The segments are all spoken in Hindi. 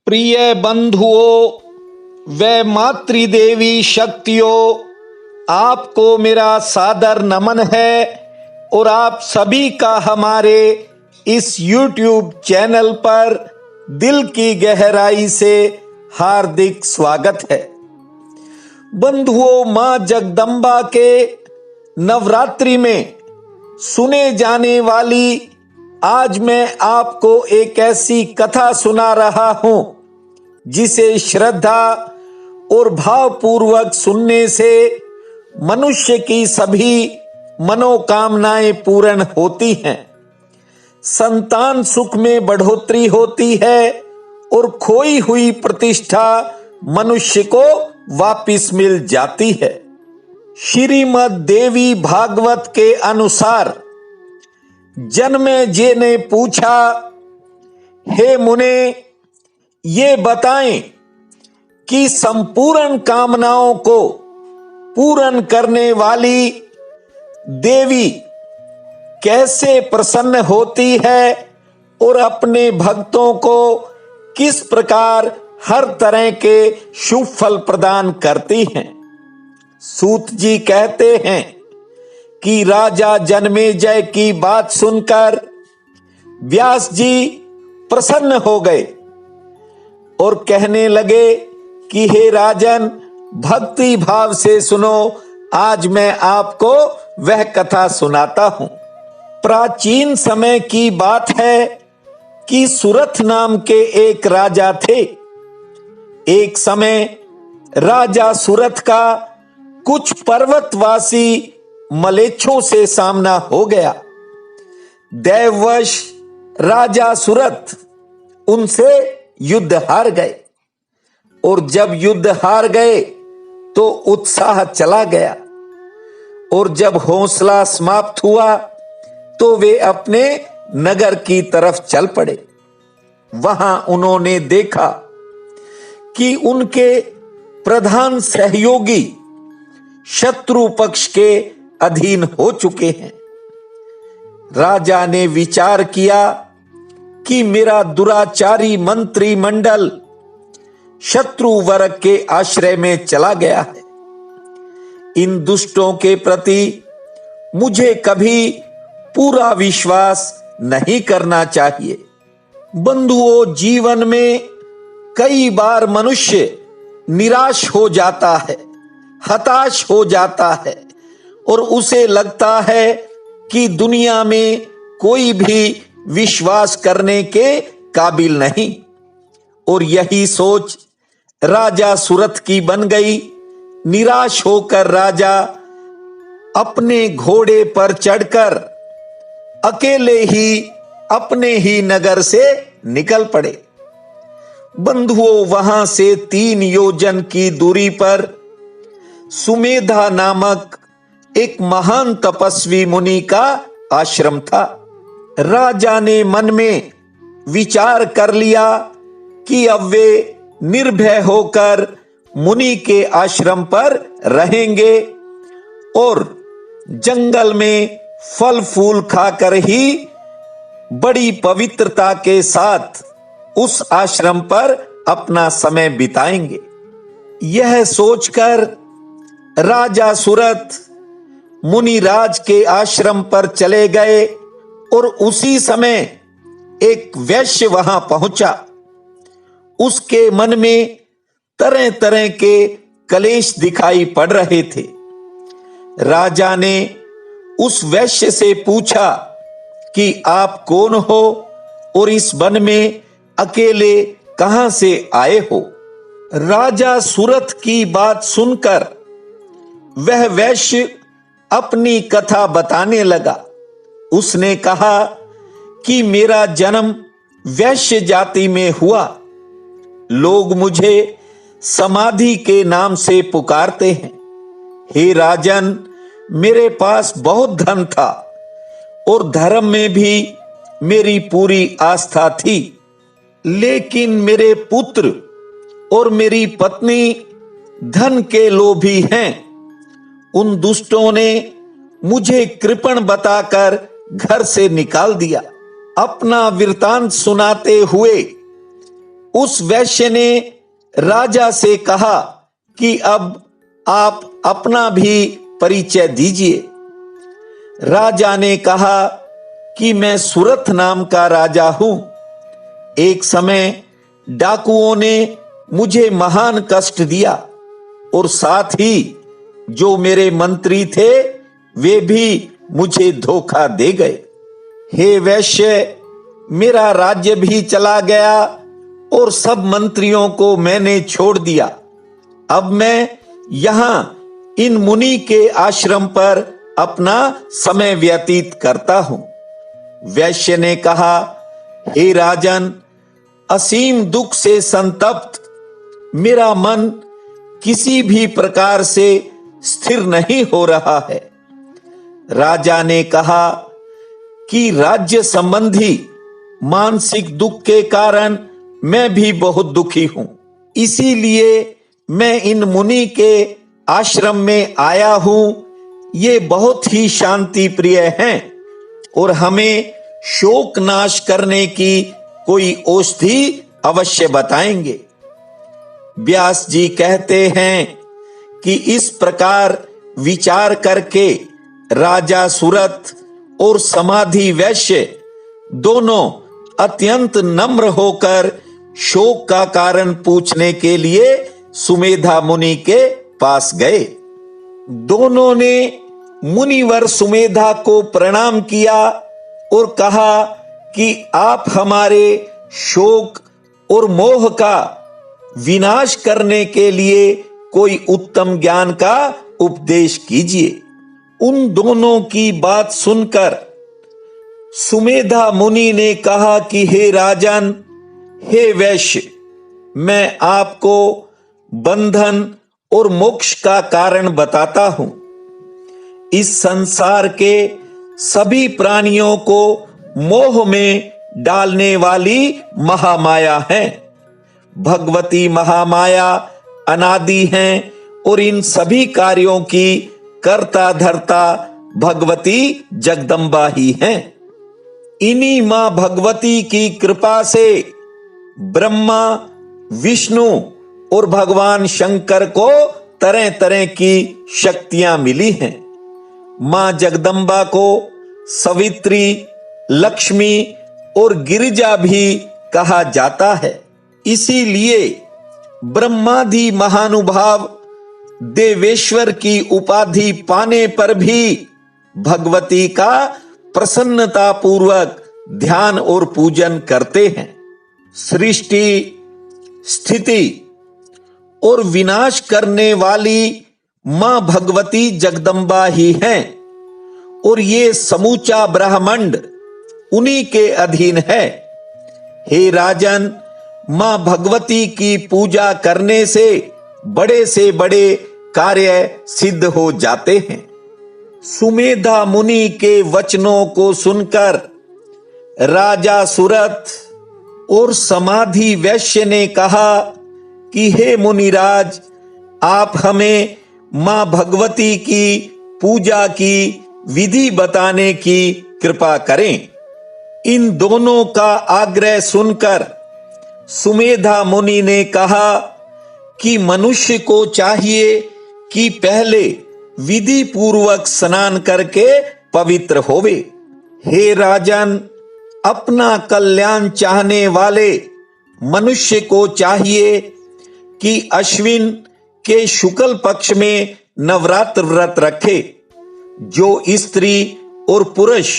प्रिय बंधुओं व मातृदेवी शक्तियों, आपको मेरा सादर नमन है और आप सभी का हमारे इस YouTube चैनल पर दिल की गहराई से हार्दिक स्वागत है। बंधुओं, मां जगदम्बा के नवरात्रि में सुने जाने वाली आज मैं आपको एक ऐसी कथा सुना रहा हूं जिसे श्रद्धा और भावपूर्वक सुनने से मनुष्य की सभी मनोकामनाएं पूर्ण होती हैं, संतान सुख में बढ़ोतरी होती है और खोई हुई प्रतिष्ठा मनुष्य को वापिस मिल जाती है। श्रीमद् देवी भागवत के अनुसार जन्मेजय ने पूछा, हे मुने, ये बताएं कि संपूर्ण कामनाओं को पूर्ण करने वाली देवी कैसे प्रसन्न होती है और अपने भक्तों को किस प्रकार हर तरह के शुभ फल प्रदान करती हैं। सूत जी कहते हैं कि राजा जन्मेजय की बात सुनकर व्यास जी प्रसन्न हो गए और कहने लगे कि हे राजन, भक्ति भाव से सुनो, आज मैं आपको वह कथा सुनाता हूं। प्राचीन समय की बात है कि सुरथ नाम के एक राजा थे। एक समय राजा सुरथ का कुछ पर्वतवासी मलेच्छों से सामना हो गया। दैववश राजा सुरथ उनसे युद्ध हार गए और जब युद्ध हार गए तो उत्साह चला गया और जब हौसला समाप्त हुआ तो वे अपने नगर की तरफ चल पड़े। वहां उन्होंने देखा कि उनके प्रधान सहयोगी शत्रु पक्ष के अधीन हो चुके हैं। राजा ने विचार किया कि मेरा दुराचारी मंत्रिमंडल शत्रु वर्ग के आश्रय में चला गया है। इन दुष्टों के प्रति मुझे कभी पूरा विश्वास नहीं करना चाहिए। बंधुओं, जीवन में कई बार मनुष्य निराश हो जाता है, हताश हो जाता है और उसे लगता है कि दुनिया में कोई भी विश्वास करने के काबिल नहीं। और यही सोच राजा सुरथ की बन गई। निराश होकर राजा अपने घोड़े पर चढ़कर अकेले ही अपने ही नगर से निकल पड़े। बंधुओं, वहां से 3 योजन की दूरी पर सुमेधा नामक एक महान तपस्वी मुनि का आश्रम था। राजा ने मन में विचार कर लिया कि अब वे निर्भय होकर मुनि के आश्रम पर रहेंगे और जंगल में फल फूल खाकर ही बड़ी पवित्रता के साथ उस आश्रम पर अपना समय बिताएंगे। यह सोचकर राजा सुरथ मुनिराज के आश्रम पर चले गए और उसी समय एक वैश्य वहां पहुंचा। उसके मन में तरह तरह के कलेश दिखाई पड़ रहे थे। राजा ने उस वैश्य से पूछा कि आप कौन हो और इस वन में अकेले कहां से आए हो। राजा सुरथ की बात सुनकर वह वैश्य अपनी कथा बताने लगा। उसने कहा कि मेरा जन्म वैश्य जाति में हुआ। लोग मुझे समाधि के नाम से पुकारते हैं। हे राजन, मेरे पास बहुत धन था और धर्म में भी मेरी पूरी आस्था थी, लेकिन मेरे पुत्र और मेरी पत्नी धन के लोभी हैं। उन दुष्टों ने मुझे कृपण बताकर घर से निकाल दिया। अपना वृतांत सुनाते हुए उस वैश्य ने राजा से कहा कि अब आप अपना भी परिचय दीजिए। राजा ने कहा कि मैं सूरत नाम का राजा हूं। एक समय डाकुओं ने मुझे महान कष्ट दिया और साथ ही जो मेरे मंत्री थे वे भी मुझे धोखा दे गए। हे वैश्य, मेरा राज्य भी चला गया और सब मंत्रियों को मैंने छोड़ दिया। अब मैं यहां इन मुनि के आश्रम पर अपना समय व्यतीत करता हूं। वैश्य ने कहा, हे राजन, असीम दुख से संतप्त मेरा मन किसी भी प्रकार से स्थिर नहीं हो रहा है। राजा ने कहा कि राज्य संबंधी मानसिक दुख के कारण मैं भी बहुत दुखी हूं। इसीलिए मैं इन मुनि के आश्रम में आया हूं। ये बहुत ही शांति प्रिय हैं और हमें शोक नाश करने की कोई औषधि अवश्य बताएंगे। व्यास जी कहते हैं कि इस प्रकार विचार करके राजा सूरत और समाधि वैश्य दोनों अत्यंत नम्र होकर शोक का कारण पूछने के लिए सुमेधा मुनि के पास गए। दोनों ने मुनिवर सुमेधा को प्रणाम किया और कहा कि आप हमारे शोक और मोह का विनाश करने के लिए कोई उत्तम ज्ञान का उपदेश कीजिए। उन दोनों की बात सुनकर सुमेधा मुनि ने कहा कि हे राजन, हे वैश्य, मैं आपको बंधन और मोक्ष का कारण बताता हूं। इस संसार के सभी प्राणियों को मोह में डालने वाली महामाया है। भगवती महामाया अनादि हैं और इन सभी कार्यों की कर्ता धर्ता भगवती जगदम्बा ही हैं। इन्हीं मां भगवती की कृपा से ब्रह्मा, विष्णु और भगवान शंकर को तरह तरह की शक्तियां मिली हैं। मां जगदम्बा को सवित्री, लक्ष्मी और गिरिजा भी कहा जाता है। इसीलिए ब्रह्मादि महानुभाव देवेश्वर की उपाधि पाने पर भी भगवती का प्रसन्नता पूर्वक ध्यान और पूजन करते हैं। सृष्टि, स्थिति और विनाश करने वाली मां भगवती जगदम्बा ही हैं और ये समूचा ब्रह्मांड उन्हीं के अधीन है। हे राजन, मां भगवती की पूजा करने से बड़े कार्य सिद्ध हो जाते हैं। सुमेधा मुनि के वचनों को सुनकर राजा सूरत और समाधि वैश्य ने कहा कि हे मुनिराज, आप हमें मां भगवती की पूजा की विधि बताने की कृपा करें। इन दोनों का आग्रह सुनकर सुमेधा मुनि ने कहा कि मनुष्य को चाहिए कि पहले विधि पूर्वक स्नान करके पवित्र होवे। हे राजन, अपना कल्याण चाहने वाले मनुष्य को चाहिए कि अश्विन के शुक्ल पक्ष में नवरात्र व्रत रखे। जो स्त्री और पुरुष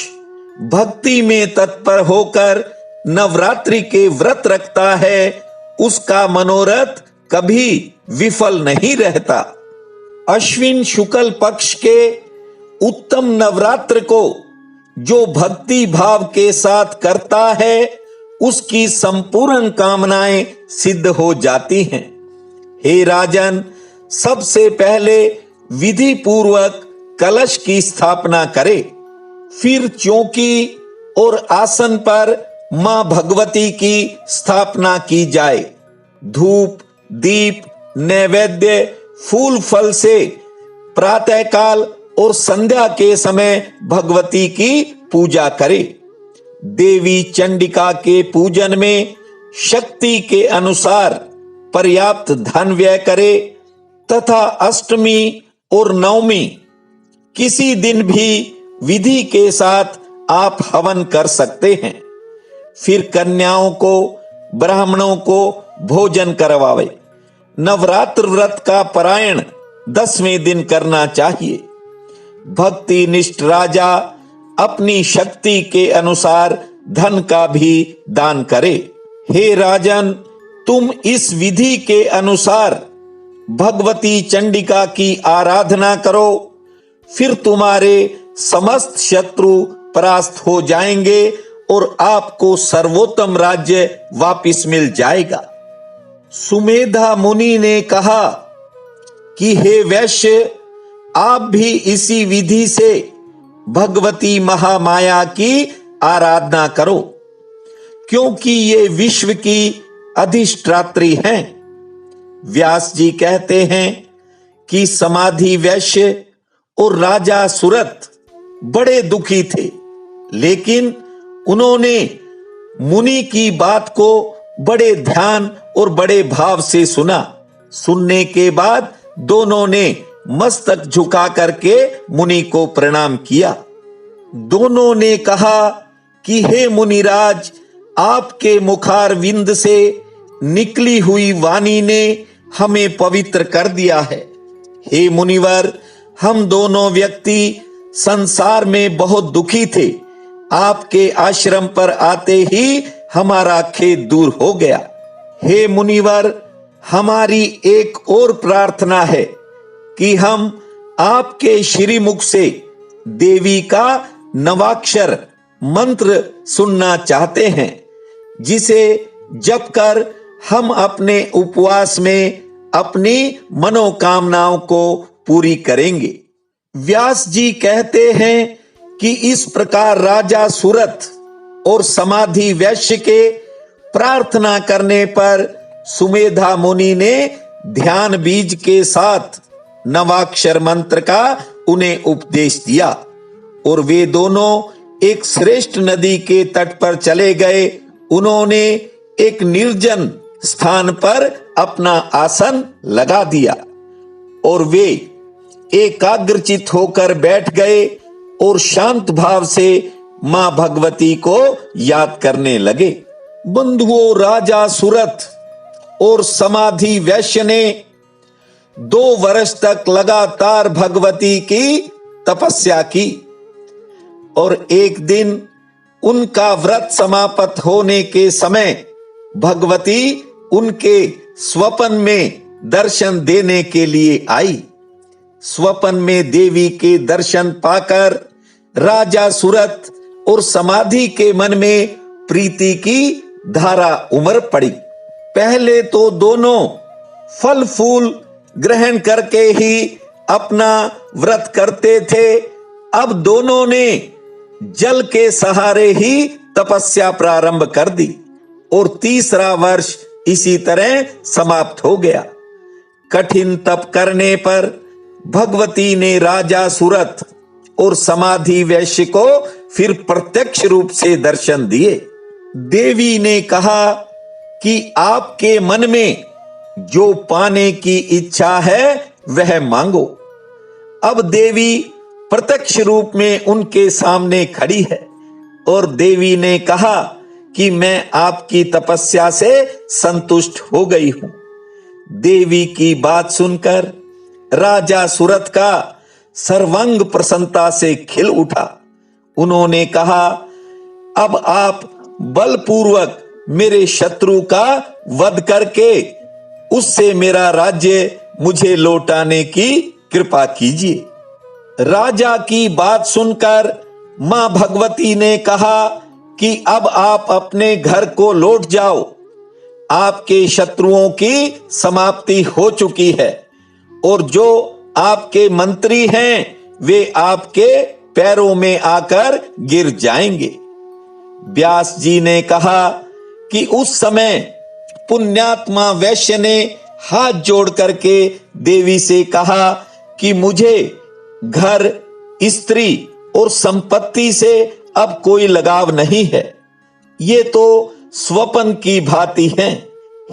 भक्ति में तत्पर होकर नवरात्रि के व्रत रखता है उसका मनोरथ कभी विफल नहीं रहता। अश्विन शुक्ल पक्ष के उत्तम नवरात्र को जो भक्ति भाव के साथ करता है उसकी संपूर्ण कामनाएं सिद्ध हो जाती हैं। हे राजन, सबसे पहले विधि पूर्वक कलश की स्थापना करे, फिर चौकी और आसन पर मां भगवती की स्थापना की जाए। धूप, दीप, नैवेद्य, फूल फल से प्रातःकाल और संध्या के समय भगवती की पूजा करे। देवी चंडिका के पूजन में शक्ति के अनुसार पर्याप्त धन व्यय करे तथा अष्टमी और नवमी किसी दिन भी विधि के साथ आप हवन कर सकते हैं। फिर कन्याओं को, ब्राह्मणों को भोजन करवावे। नवरात्र व्रत का पारायण 10वें दिन करना चाहिए। भक्ति निष्ठ राजा अपनी शक्ति के अनुसार धन का भी दान करे। हे राजन, तुम इस विधि के अनुसार भगवती चंडिका की आराधना करो, फिर तुम्हारे समस्त शत्रु परास्त हो जाएंगे और आपको सर्वोत्तम राज्य वापिस मिल जाएगा। सुमेधा मुनि ने कहा कि हे वैश्य, आप भी इसी विधि से भगवती महामाया की आराधना करो, क्योंकि ये विश्व की अधिष्ठात्री हैं। व्यास जी कहते हैं कि समाधि वैश्य और राजा सुरत बड़े दुखी थे, लेकिन उन्होंने मुनि की बात को बड़े ध्यान और बड़े भाव से सुना। सुनने के बाद दोनों ने मस्तक झुका करके मुनि को प्रणाम किया। दोनों ने कहा कि हे मुनिराज, आपके मुखारविंद से निकली हुई वाणी ने हमें पवित्र कर दिया है। हे मुनिवर, हम दोनों व्यक्ति संसार में बहुत दुखी थे। आपके आश्रम पर आते ही हमारा खेद दूर हो गया। हे मुनिवर, हमारी एक और प्रार्थना है कि हम आपके श्रीमुख से देवी का नवाक्षर मंत्र सुनना चाहते हैं, जिसे जप कर हम अपने उपवास में अपनी मनोकामनाओं को पूरी करेंगे। व्यास जी कहते हैं कि इस प्रकार राजा सुरत और समाधि वैश्य के प्रार्थना करने पर सुमेधा मुनि ने ध्यान बीज के साथ नवाक्षर मंत्र का उन्हें उपदेश दिया और वे दोनों एक श्रेष्ठ नदी के तट पर चले गए। उन्होंने एक निर्जन स्थान पर अपना आसन लगा दिया और वे एकाग्रचित होकर बैठ गए और शांत भाव से मां भगवती को याद करने लगे। बंधुओं, राजा सुरत और समाधि वैश्य ने 2 वर्ष तक लगातार भगवती की तपस्या की और एक दिन उनका व्रत समाप्त होने के समय भगवती उनके स्वप्न में दर्शन देने के लिए आई। स्वप्न में देवी के दर्शन पाकर राजा सुरत और समाधि के मन में प्रीति की धारा उमड़ पड़ी। पहले तो दोनों फल फूल ग्रहण करके ही अपना व्रत करते थे, अब दोनों ने जल के सहारे ही तपस्या प्रारंभ कर दी और तीसरा वर्ष इसी तरह समाप्त हो गया। कठिन तप करने पर भगवती ने राजा सुरत और समाधि वैश्य को फिर प्रत्यक्ष रूप से दर्शन दिए। देवी ने कहा कि आपके मन में जो पाने की इच्छा है वह मांगो। अब देवी प्रत्यक्ष रूप में उनके सामने खड़ी है और देवी ने कहा कि मैं आपकी तपस्या से संतुष्ट हो गई हूं। देवी की बात सुनकर राजा सुरत का सर्वांग प्रसन्नता से खिल उठा। उन्होंने कहा, अब आप बलपूर्वक मेरे शत्रु का वध करके उससे मेरा राज्य मुझे लौटाने की कृपा कीजिए। राजा की बात सुनकर मां भगवती ने कहा कि अब आप अपने घर को लौट जाओ। आपके शत्रुओं की समाप्ति हो चुकी है और जो आपके मंत्री हैं वे आपके पैरों में आकर गिर जाएंगे। व्यास जी ने कहा कि उस समय पुण्यात्मा वैश्य ने हाथ जोड़ करके देवी से कहा कि मुझे घर, स्त्री और संपत्ति से अब कोई लगाव नहीं है। ये तो स्वप्न की भांति हैं।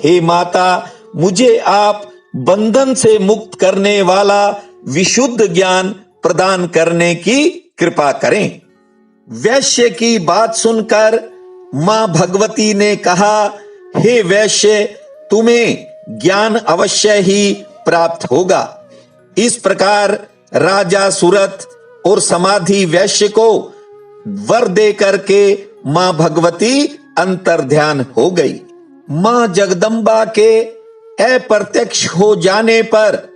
हे माता, मुझे आप बंधन से मुक्त करने वाला विशुद्ध ज्ञान प्रदान करने की कृपा करें। वैश्य की बात सुनकर मां भगवती ने कहा, हे वैश्य, तुम्हें ज्ञान अवश्य ही प्राप्त होगा। इस प्रकार राजा सुरथ और समाधि वैश्य को वर दे करके मां भगवती अंतर्ध्यान हो गई। मां जगदम्बा के अप्रत्यक्ष हो जाने पर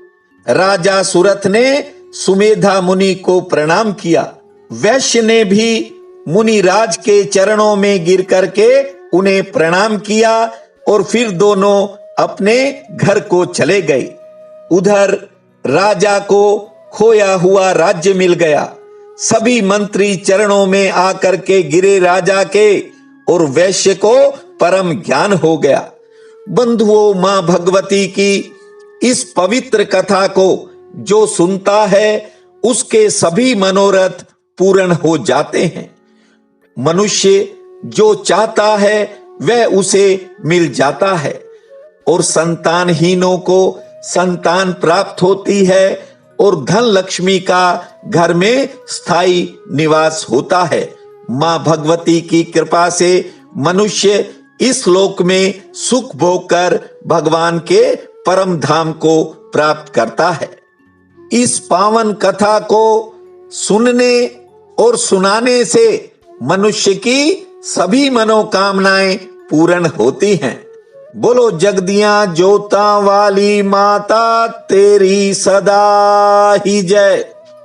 राजा सुरथ ने सुमेधा मुनि को प्रणाम किया। वैश्य ने भी मुनिराज के चरणों में गिर करके उन्हें प्रणाम किया और फिर दोनों अपने घर को चले गए। उधर राजा को खोया हुआ राज्य मिल गया। सभी मंत्री चरणों में आकर के गिरे राजा के और वैश्य को परम ज्ञान हो गया। बंधुओं, मां भगवती की इस पवित्र कथा को जो सुनता है उसके सभी मनोरथ पूर्ण हो जाते हैं। मनुष्य जो चाहता है वह उसे मिल जाता है और संतानहीनों को संतान प्राप्त होती है और धन लक्ष्मी का घर में स्थायी निवास होता है। मां भगवती की कृपा से मनुष्य इस लोक में सुख भोग कर भगवान के परम धाम को प्राप्त करता है। इस पावन कथा को सुनने और सुनाने से मनुष्य की सभी मनोकामनाएं पूर्ण होती हैं। बोलो जगदियां जोता वाली माता तेरी सदा ही जय।